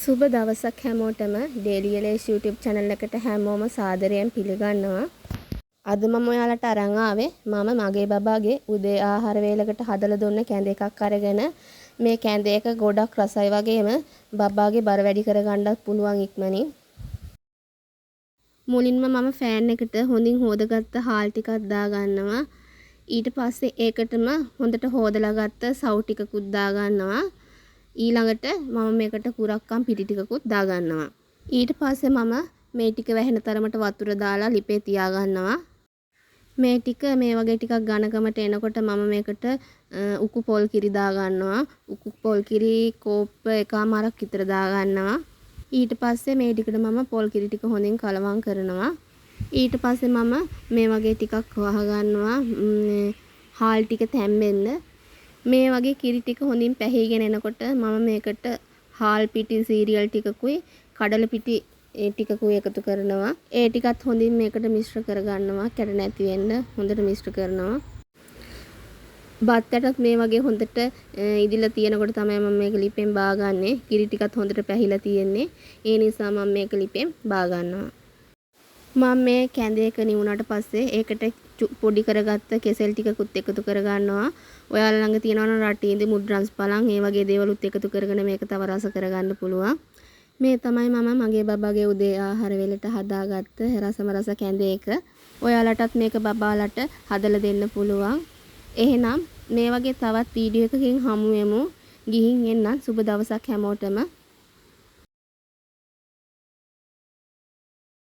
සුබ දවසක් හැමෝටම Daily Lace YouTube channel එකට හැමෝම සාදරයෙන් පිළිගන්නවා. අද මම ඔයාලට අරන් ආවේ මම මගේ බබාගේ උදේ ආහාර වේලකට හදලා දුන්න කැඳ එකක් අරගෙන මේ කැඳ එක ගොඩක් රසයි වගේම බබාගේ බර වැඩි කරගන්නත් පුළුවන් ඉක්මනින්. මුලින්ම මම ෆෑන් එකට හොඳින් හොදගත්ත හාල් ටිකක් දා ගන්නවා. ඊට පස්සේ ඒකටම හොඳට හොදලා ගත්ත සව් ටිකකුත් දා ගන්නවා. ඊළඟට මම මේකට කුරක්කම් පිටි ටිකකුත් දා ගන්නවා. ඊට පස්සේ මම මේ ටික වැහෙන තරමට වතුර දාලා ලිපේ තියා ගන්නවා. මේ ටික මේ වගේ ටිකක් ඝනකමට එනකොට මම මේකට උකු පොල් කිරි දා ගන්නවා. උකු පොල් කිරි කෝප්ප එකමාරක් විතර දා ගන්නවා. ඊට පස්සේ මේ ටිකට මම පොල් කිරි ටික හොඳින් කලවම් කරනවා. ඊට පස්සේ මම මේ වගේ ටිකක් වහ ගන්නවා. හාල් ටික තැම්බෙන්න මේ වගේ කිරි ටික හොඳින් පැහිගෙන එනකොට මම මේකට හාල් පිටි සීරියල් ටිකකුයි කඩල පිටි ටිකකුයි එකතු කරනවා. ඒ ටිකත් හොඳින් මේකට මිශ්‍ර කරගන්නවා. කැඩ නැති වෙන්න හොඳට මිශ්‍ර කරනවා. බත් ඇටත් මේ වගේ හොඳට ඉදිලා තියෙනකොට තමයි මම මේක ලිපෙන් බාගන්නේ. කිරි ටිකත් හොඳට පැහිලා තියෙන්නේ. ඒ නිසා මම මේක ලිපෙන් බාගන්නවා. මම මේ කැඳ එක නිවුණාට පස්සේ ඒකට පොඩි කරගත්ත කෙසෙල් ටිකකුත් එකතු කරගන්නවා. ඔයාලා ළඟ තියෙනවා නම් රටීන්දි මුඩ්‍රන්ස් පලං ඒ වගේ දේවලුත් එකතු කරගෙන මේක තව රස කරගන්න පුළුවන්. මේ තමයි මම මගේ බබාගේ උදේ ආහාර වේලට හදාගත්ත රසම රස කැඳ එක. ඔයාලටත් මේක බබාලට හදලා දෙන්න පුළුවන්. එහෙනම් මේ වගේ තවත් වීඩියෝ එකකින් හමු වෙමු. ගිහින් එන්න සුබ දවසක් හැමෝටම.